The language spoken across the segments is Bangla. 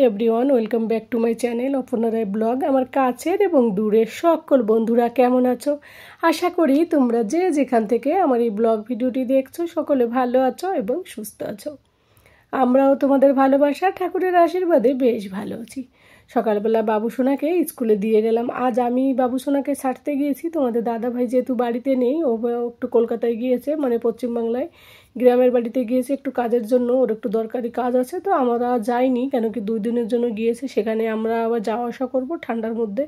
Everyone, welcome back to my channel Aparna Roy blog. আমার কাছের এবং দূরের সকল বন্ধুরা কেমন আছো? আশা করি তোমরা যে যেখান থেকে আমার এই ব্লগ ভিডিওটি দেখছো সকলে ভালো আছো এবং সুস্থ আছো। আমরাও তোমাদের ভালোবাসা ঠাকুরের আশীর্বাদে বেশ ভালো আছি। সকালবেলা বাবুসোনাকে স্কুলে দিয়ে গেলাম। আজ আমি বাবুসোনাকে ছাড়তে গিয়েছি, তোমাদের দাদাভাই যেহেতু বাড়িতে নেই, ও একটু কলকাতায় গিয়েছে, মানে পশ্চিমবাংলায় গ্রামের বাড়িতে গিয়েছে একটু কাজের জন্য, ওর একটু দরকারি কাজ আছে। তো আমরা যাইনি, কেন কি 2 দিনের জন্য গিয়েছে, সেখানে আমরা আবার যাওয়া আসা করবো ঠান্ডার মধ্যে,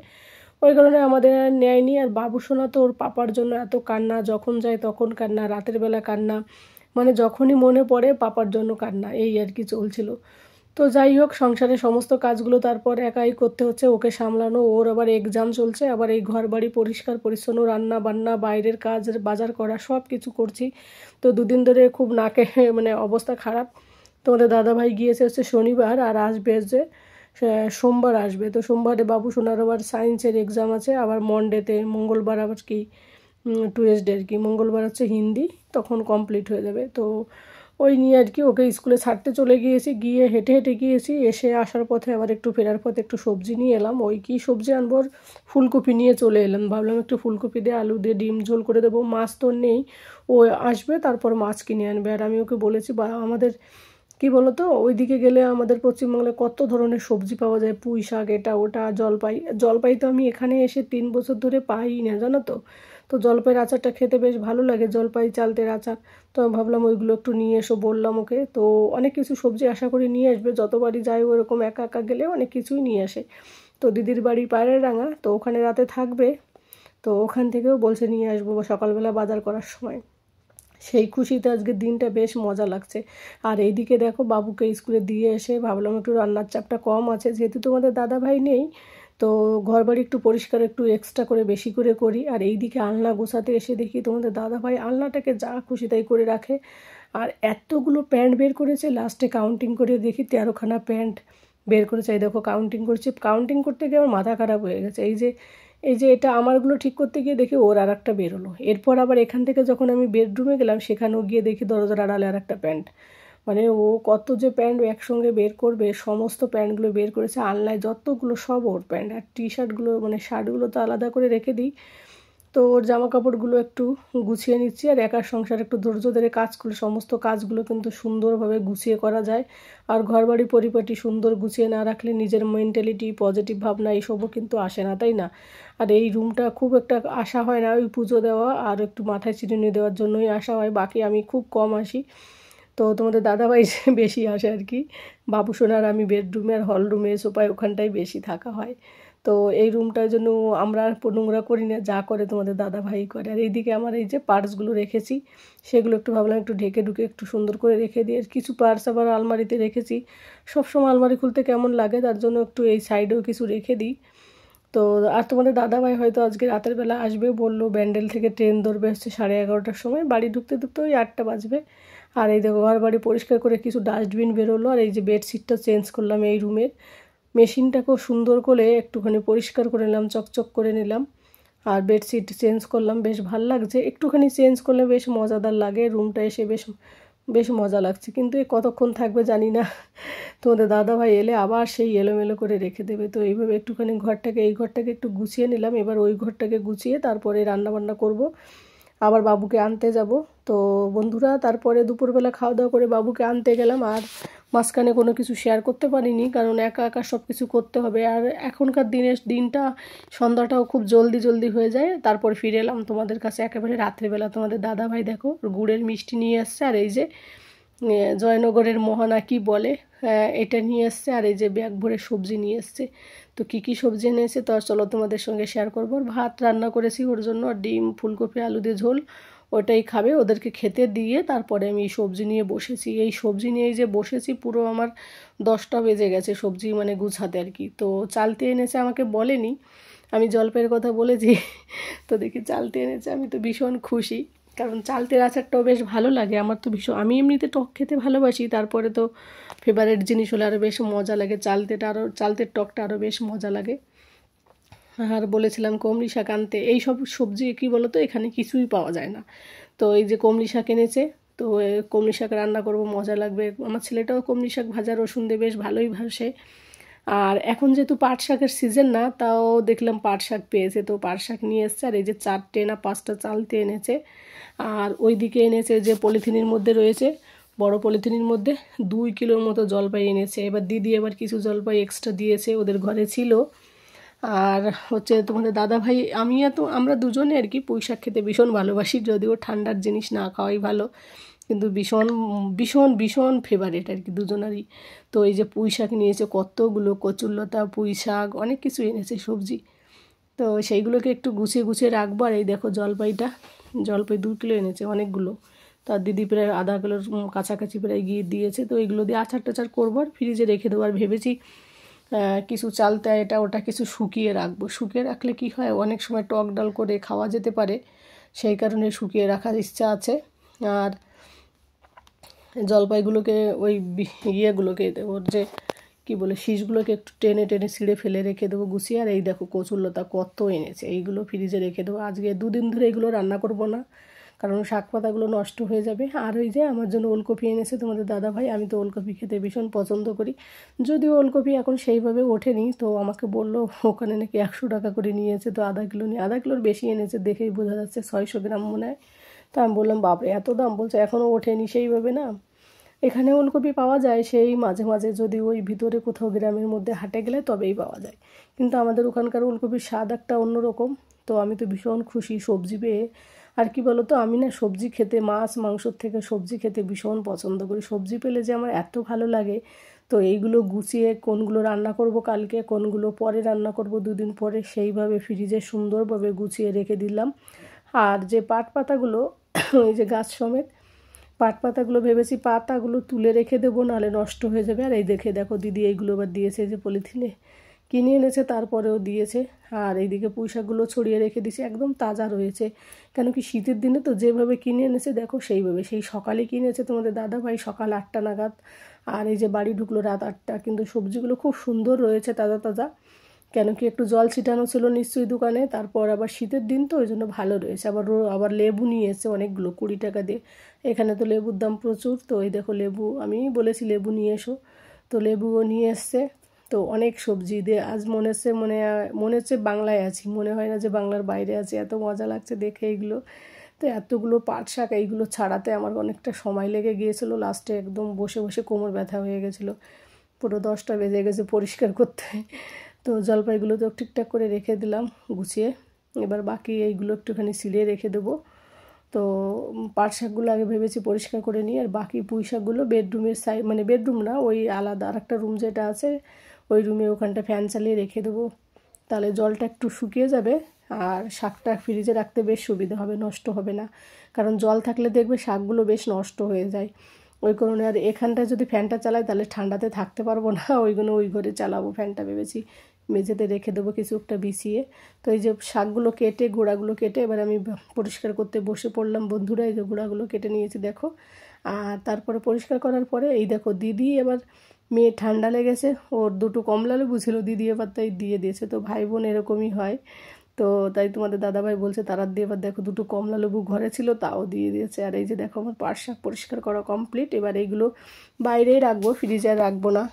ওই কারণে আমাদের নেয়নি। আর বাবুসোনা তো ওর পাপার জন্য এত কান্না, যখন যায় তখন কান্না, রাতের বেলা কান্না, মানে যখনই মনে পড়ে পাপার জন্য কান্না, এই আর কি চলছিল। তো যাই হোক, সংসারের সমস্ত কাজগুলো তারপর একাই করতে হচ্ছে, ওকে সামলানো, ওর আবার এক্সাম চলছে, আবার এই ঘর বাড়ি পরিষ্কার পরিচ্ছন্ন, রান্না বান্না, বাইরের কাজ, বাজার করা, সব কিছু করছি। তো 2 দিন ধরে খুব নাকে মানে অবস্থা খারাপ। তোমাদের দাদাভাই গিয়েছে হচ্ছে শনিবার, আর আসবে যে সোমবার আসবে। তো সোমবারে বাবু সোনার আবার সায়েন্সের এক্সাম আছে, আবার মন্ডেতে, মঙ্গলবার আবার কি টুয়েসডে আর কি, মঙ্গলবার হচ্ছে হিন্দি, তখন কমপ্লিট হয়ে যাবে। তো ওই নিয়ে আর কি ওকে স্কুলে ছাড়তে চলে গিয়েছি, গিয়ে হেঁটে হেঁটে গিয়েছি, এসে আসার পথে আবার একটু ফেরার পথে একটু সবজি নিয়ে এলাম। ওই কি সবজি আনবো, ফুলকপি নিয়ে চলে এলাম, ভাবলাম একটু ফুলকপি দিয়ে আলু দিয়ে ডিম ঝোল করে দেবো। মাছ তো নেই, ও আসবে তারপর মাছ কিনে আনবে। আর আমি ওকে বলেছি, বা আমাদের কি বলতো, ওইদিকে গেলে আমাদের পশ্চিমবাংলায় কত ধরনের সবজি পাওয়া যায়, পুঁই শাক, এটা ওটা, জলপাই। জলপাই তো আমি এখানে এসে 3 বছর ধরে পাই না, জানো তো। তো জলপাইয়ের আচারটা খেতে বেশ ভালো লাগে, জলপাই চালতের আচার। তো আমি ভাবলাম ওইগুলো একটু নিয়ে এসো, বললাম ওকে। তো অনেক কিছু সবজি আশা করি নিয়ে আসবে, যতবারই যাই ওরকম একা একা গেলে অনেক কিছুই নিয়ে আসে। তো দিদির বাড়ি পায়রাডাঙ্গা, তো ওখানে রাতে থাকবে, তো ওখান থেকেও বলছে নিয়ে আসবো সকালবেলা বাজার করার সময়। সেই খুশিতে আজকের দিনটা বেশ মজা লাগছে। আর এইদিকে দেখো, বাবুকে স্কুলে দিয়ে এসে ভাবলাম একটু রান্নার চাপটা কম আছে, যেহেতু তোমাদের দাদাভাই নেই, তো ঘরবাড়ি একটু পরিষ্কার একটু এক্সট্রা করে বেশি করে করি। আর এইদিকে আলনা গোছাতে এসে দেখি তোমাদের দাদাভাই আলনাটাকে যা খুশি তাই করে রাখে। আর এতগুলো প্যান্ট বের করেছে, লাস্টে কাউন্টিং করে দেখি 13খানা প্যান্ট বের করেছে। এই দেখো কাউন্টিং করছে, কাউন্টিং করতে গিয়ে আমার মাথা খারাপ হয়ে গেছে। এই যে এটা আমারগুলো ঠিক করতে গিয়ে দেখি ওর আর একটা বেরোলো। এরপর আবার এখান থেকে যখন আমি বেডরুমে গেলাম, সেখানেও গিয়ে দেখি দরজার আড়ালে আর একটা প্যান্ট। মানে ও কত যে প্যান্ট একসঙ্গে বের করবে, সমস্ত প্যান্টগুলো বের করেছে, আলনায় যতগুলো সব ওর প্যান্ট। আর টি শার্টগুলো, মানে শার্টগুলো তো আলাদা করে রেখে দিই। তো ওর জামা কাপড়গুলো একটু গুছিয়ে নিচ্ছি। আর একার সংসার একটু ধৈর্য ধরে কাজ করলে সমস্ত কাজগুলো কিন্তু সুন্দরভাবে গুছিয়ে করা যায়। আর ঘরবাড়ি পরিপাটি সুন্দর গুছিয়ে না রাখলে নিজের মেন্টালিটি, পজিটিভ ভাবনা এইসবও কিন্তু আসে না, তাই না? আর এই রুমটা খুব একটা আসা হয় না, ওই পুজো দেওয়া আর একটু মাথায় চিরুনি দেওয়ার জন্যই আসা হয়, বাকি আমি খুব কম আসি। তো তোমাদের দাদাভাই বেশি আসে আর কি। বাবু সোনার আমি বেডরুমে আর হল রুমে সোফায় ওখানটাই বেশি থাকা হয়। তো এই রুমটার জন্য আমরা নোংরা করি না, যা করে তোমাদের দাদাভাই করে। আর এইদিকে আমার এই যে পার্টসগুলো রেখেছি, সেগুলো একটু ভাবলাম একটু ঢেকে ঢুকে একটু সুন্দর করে রেখে দিই। আর কিছু পার্টস আবার আলমারিতে রেখেছি, সবসময় আলমারি খুলতে কেমন লাগে, তার জন্য একটু এই সাইডেও কিছু রেখে দিই। তো আর তোমাদের দাদাভাই হয়তো আজকে রাতের বেলা আসবে, বললো ব্যান্ডেল থেকে ট্রেন ধরবে হচ্ছে 11:30টার সময়, বাড়ি ঢুকতে ঢুকতে ওই 8টা বাজবে। আর এই দেখো ঘর বাড়ি পরিষ্কার করে কিছু ডাস্টবিন বেরোলো। আর এই যে বেডশিটটা চেঞ্জ করলাম এই রুমের, মেশিনটাকেও সুন্দর করে একটুখানি পরিষ্কার করে নিলাম, চকচক করে নিলাম। আর বেডশিট চেঞ্জ করলাম, বেশ ভাল লাগছে, একটুখানি চেঞ্জ করলে বেশ মজাদার লাগে, রুমটা এসে বেশ বেশ মজা লাগছে। কিন্তু এ কতক্ষণ থাকবে জানি না, তোমাদের দাদাভাই এলে আবার সেই এলোমেলো করে রেখে দেবে। তো এইভাবে একটুখানি এই ঘরটাকে একটু গুছিয়ে নিলাম, এবার ওই ঘরটাকে গুছিয়ে তারপরে রান্নাবান্না করব, আবার বাবুকে আনতে যাব। তো বন্ধুরা, তারপরে দুপুরবেলা খাওয়া দাওয়া করে বাবুকে আনতে গেলাম, আর মাঝখানে কোনো কিছু শেয়ার করতে পারিনি, কারণ একা একা সব কিছু করতে হবে। আর এখনকার দিনটা সন্ধ্যাটাও খুব জলদি জলদি হয়ে যায়। তারপর ফিরে এলাম তোমাদের কাছে একেবারে রাত্রিবেলা। তোমাদের দাদাভাই দেখো গুড়ের মিষ্টি নিয়ে আসছে, আর এই যে জয়নগরের মোহনা কি বলে, এটা নিয়ে এসছে, আর এই যে ব্যাগ ভরে সবজি নিয়ে এসছে। তো কী সবজি এনেছে তো চলো তোমাদের সঙ্গে শেয়ার করবো। ভাত রান্না করেছি ওর জন্য, আর ডিম ফুলকপি আলু দিয়ে ঝোল, ওটাই খাবে, ওদেরকে খেতে দিয়ে তারপরে আমি সবজি নিয়ে বসেছি। এই সবজি নিয়েই যে বসেছি পুরো আমার 10টা বেজে গেছে সবজি মানে গুছাতে আর কি। তো চালতে এনেছে, আমাকে বলেনি, আমি জলপাইয়ের কথা বলেছি, তো দেখি চালতে এনেছে, আমি তো ভীষণ খুশি, কারণ চালতের আচারটাও বেশ ভালো লাগে আমার, তো ভীষণ, আমি এমনিতে টক খেতে ভালোবাসি, তারপরে তো ফেভারিট জিনিস হলে আরও বেশ মজা লাগে, চালতের টকটা আরও বেশ মজা লাগে। আর বলেছিলাম কমলি শাক আনতে, এই সব সবজি কী বলো তো এখানে কিছুই পাওয়া যায় না। তো এই যে কমলি শাক এনেছে, তো কমলি শাক রান্না করব, মজা লাগবে। আমার ছেলেটাও কমলি শাক ভাজা রসুন দিয়ে বেশ ভালোই ভাসে। আর এখন যেহেতু পাট শাকের সিজন না, তাও দেখলাম পাট শাক পেয়েছে, তো পাট শাক নিয়ে এসছে। আর এই যে 4টে না 5টা চালতে এনেছে। আর ওইদিকে এনেছে যে পলিথিনের মধ্যে রয়েছে, বড় পলিথিনের মধ্যে 2 কিলোর মতো জলপাই এনেছে। এবার দিদি এবার কিছু জলপাই এক্সট্রা দিয়েছে, ওদের ঘরে ছিল। আর হচ্ছে তোমাদের দাদা ভাই, আমরা দুজনে আর কি পুঁই শাক খেতে ভীষণ ভালোবাসি, যদিও ঠান্ডার জিনিস না খাওয়াই ভালো, কিন্তু ভীষণ ভীষণ ভীষণ ফেভারিট আর কি দুজনারই। তো এই যে পুঁই শাক নিয়েছে কতগুলো, কচুরলতা, পুঁই শাক, অনেক কিছু এনেছে সবজি। তো সেইগুলোকে একটু গুছিয়ে গুছিয়ে রাখবো। আর এই দেখো জলপাই 2 কিলো এনেছে, অনেকগুলো। তার দিদি প্রায় আধা কিলোর কাছাকাছি প্রায় গিয়ে দিয়েছে। তো এইগুলো দিয়ে আচার টাচার করবো আর ফ্রিজে রেখে দেবো। আর ভেবেছি কিছু চালতা এটা ওটা কিছু শুকিয়ে রাখবো। শুকিয়ে রাখলে কি হয়, অনেক সময় টক ডাল করে খাওয়া যেতে পারে, সেই কারণে শুকিয়ে রাখার ইচ্ছা আছে। আর জলপাইগুলোকে ওই ইয়েগুলোকে ওর যে কী বলে শীষগুলোকে একটু টেনে টেনে ছিঁড়ে ফেলে রেখে দেবো গুছিয়ে। আর এই দেখো কচুরলতা কত এনেছে, এইগুলো ফ্রিজে রেখে দেবো। আজকে 2 দিন ধরে এগুলো রান্না করব না, কারণ শাক পাতাগুলো নষ্ট হয়ে যাবে। আর ওই যে আমার জন্য ওলকপি এনেছে তোমাদের দাদা ভাই, আমি তো ওলকপি খেতে ভীষণ পছন্দ করি, যদিও ওলকপি এখন সেইভাবে ওঠেনি। তো আমাকে বললো ওখানে নাকি 100 টাকা করে নিয়েছে, তো আধা কিলো নিয়ে, আধা কিলোর বেশি এনেছে, দেখেই বোঝা যাচ্ছে 600 গ্রাম মনে হয়। তো আমি বললাম বাপরে এত দাম, বলছে এখনও ওঠেনি সেইভাবে না। এখানে ওলকপি পাওয়া যায় সেই মাঝে মাঝে, যদি ওই ভিতরে কোথাও গ্রামের মধ্যে হাটে গেলে তবেই পাওয়া যায়, কিন্তু আমাদের ওখানকার ওলকপির স্বাদ একটা অন্যরকম। তো আমি তো ভীষণ খুশি সবজি পেয়ে। আর কি বলো তো, আমি না সবজি খেতে, মাছ মাংসর থেকে সবজি খেতে ভীষণ পছন্দ করি। সবজি পেলে যে আমার এত ভালো লাগে। তো এইগুলো গুছিয়ে কোনগুলো রান্না করব কালকে, কোনগুলো পরে রান্না করব 2 দিন পরে, সেইভাবে ফ্রিজে সুন্দরভাবে গুছিয়ে রেখে দিলাম। আর যে পাট পাতাগুলো ওই যে গাছ সমেত পাট পাতাগুলো ভেবেছি পাতাগুলো তুলে রেখে দেবো, নাহলে নষ্ট হয়ে যাবে। আর এই দেখো দিদি এইগুলো আবার দিয়েছে, যে পলিথিনে কিনে এনেছে তারপরেও দিয়েছে। আর এইদিকে পুঁই শাকগুলো ছড়িয়ে রেখে দিয়েছে, একদম তাজা রয়েছে। কেন কি শীতের দিনে তো যেভাবে কিনে এনেছে দেখো সেইভাবে, সেই সকালে কিনেছে তোমাদের দাদা ভাই সকাল 8টা নাগাদ। আর এই যে বাড়ি ঢুকলো রাত 8টা, কিন্তু সবজিগুলো খুব সুন্দর রয়েছে, তাজা তাজা। কেন কি একটু জল ছিটানো ছিল নিশ্চয়ই দোকানে, তারপর আবার শীতের দিন তো ওই জন্য ভালো রয়েছে। আবার লেবু নিয়ে এসেছে অনেকগুলো, 20 টাকা দিয়ে। এখানে তো লেবুর দাম প্রচুর। তো এই দেখো লেবু, আমি বলেছি লেবু নিয়ে এসো, তো লেবুও নিয়ে এসছে। তো অনেক সবজি দিয়ে আজ মনে হচ্ছে বাংলায় আছি, মনে হয় না যে বাংলার বাইরে আছি, এত মজা লাগছে দেখে এইগুলো। তো এতগুলো পাট শাক এইগুলো ছাড়াতে আমার অনেকটা সময় লেগে গিয়েছিলো, লাস্টে একদম বসে বসে কোমর ব্যথা হয়ে গেছিলো, পুরো 10টা বেজে গেছে পরিষ্কার করতে। তো জলপাইগুলো তো ঠিকঠাক করে রেখে দিলাম গুছিয়ে। এবার বাকি এইগুলো একটুখানি ছিঁড়ে রেখে দেবো। তো পাট শাকগুলো আগে ভেবেছি পরিষ্কার করে নিই, আর বাকি পুঁই শাকগুলো বেডরুমের সাইড, মানে বেডরুম না, ওই আলাদা আর একটা রুম যেটা আছে ওই রুমে, ওখানটা ফ্যান চালিয়ে রেখে দেবো, তাহলে জলটা একটু শুকিয়ে যাবে। আর শাকটা ফ্রিজে রাখতে বেশ সুবিধা হবে, নষ্ট হবে না, কারণ জল থাকলে দেখবে শাকগুলো বেশ নষ্ট হয়ে যায় ওই কারণে। আর এখানটা যদি ফ্যানটা চালাই তাহলে ঠান্ডাতে থাকতে পারবো না, ওইগুলো ওই ঘরে চালাবো ফ্যানটা ভেবেছি, মেঝেতে রেখে দেবো কিছু একটা বিছিয়ে। তো এই যে শাকগুলো কেটে গোড়াগুলো কেটে এবার আমি পরিষ্কার করতে বসে পড়লাম বন্ধুরা। এই যে গোড়াগুলো কেটে নিয়েছি দেখো। আর তারপরে পরিষ্কার করার পরে এই দেখো দিদি এবার, মেয়ে ঠান্ডা লেগেছে, ওর 2টো কমলা লেবু ছিল, দিদি এবার তাই দিয়ে দিয়েছে। তো ভাই বোন এরকমই হয়। তো তাই তোমাদের দাদাভাই বলছে তারা দিয়ে, এবার দেখো 2টো কমলা লেবু ঘরে ছিল তাও দিয়ে দিয়েছে। আর এই যে দেখো আমার পাট শাক পরিষ্কার করা কমপ্লিট। এবার এইগুলো বাইরেই রাখবো, ফ্রিজে আর রাখবো না,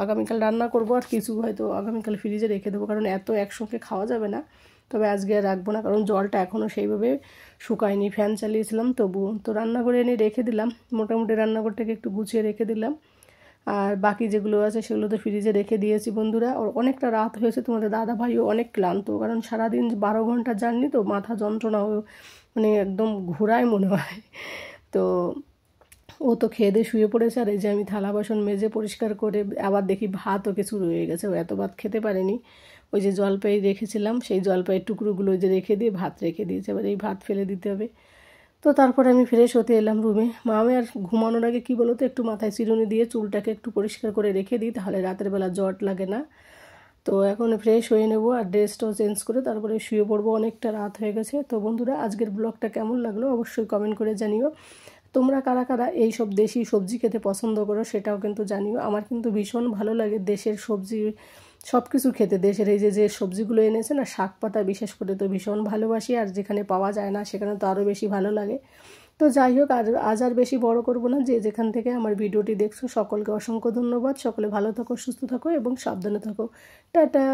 আগামীকাল রান্না করবো, আর কিছু হয়তো আগামীকাল ফ্রিজে রেখে দেবো, কারণ এত একসঙ্গে খাওয়া যাবে না। তবে আজকে আর রাখবো না, কারণ জলটা এখনও সেইভাবে শুকায়নি, ফ্যান চালিয়েছিলাম তবু। তো রান্না করে এনে রেখে দিলাম, মোটামুটি রান্নাঘরটাকে একটু গুছিয়ে রেখে দিলাম। আর বাকি যেগুলো আছে সেগুলো তো ফ্রিজে রেখে দিয়েছি বন্ধুরা। আর অনেকটা রাত হয়েছে, তোমাদের দাদা ভাইও অনেক ক্লান্ত, কারণ সারাদিন 12 ঘন্টা জার্নি, তো মাথা যন্ত্রণা মানে একদম ঘোরায় মনে হয়। তো ও তো খেয়ে দিয়ে শুয়ে পড়েছে। আর এই যে আমি থালা বাসন মেজে পরিষ্কার করে আবার দেখি ভাতও কিছু রয়ে গেছে, ও এত ভাত খেতে পারেনি। ওই যে জলপাই রেখেছিলাম সেই জলপাইয়ের টুকরোগুলো ওই যে রেখে দিয়ে ভাত রেখে দিয়েছে, এবার এই ভাত ফেলে দিতে হবে। তো তারপরে আমি ফ্রেশ হতে এলাম রুমে। আমি আর ঘুমানোর আগে কী বলো তো, একটু মাথায় চিরুনি দিয়ে চুলটাকে একটু পরিষ্কার করে রেখে দিই, তাহলে রাতের বেলা জট লাগে না। তো এখন ফ্রেশ হয়ে নেব আর ড্রেসটাও চেঞ্জ করে তারপরে শুয়ে পড়বো, অনেকটা রাত হয়ে গেছে। তো বন্ধুরা আজকের ব্লগটা কেমন লাগলো অবশ্যই কমেন্ট করে জানিও। তোমরা কারা কারা এই সব দেশি সবজি খেতে পছন্দ করো সেটাও কিন্তু জানিও। আমার কিন্তু ভীষণ ভালো লাগে দেশের সবজি সব কিছু খেতে। দেশের এই যে সবজিগুলো এনেছে না, শাক পাতা বিশেষ করে তো ভীষণ ভালোবাসি, আর যেখানে পাওয়া যায় না সেখানে তো আরও বেশি ভালো লাগে। তো যাই হোক, আজ আর বেশি বড় করব না। যে যেখান থেকে আমার ভিডিওটি দেখছো সকলকে অসংখ্য ধন্যবাদ। সকলে ভালো থাকো, সুস্থ থাকো এবং সাবধানে থাকো। টাটা।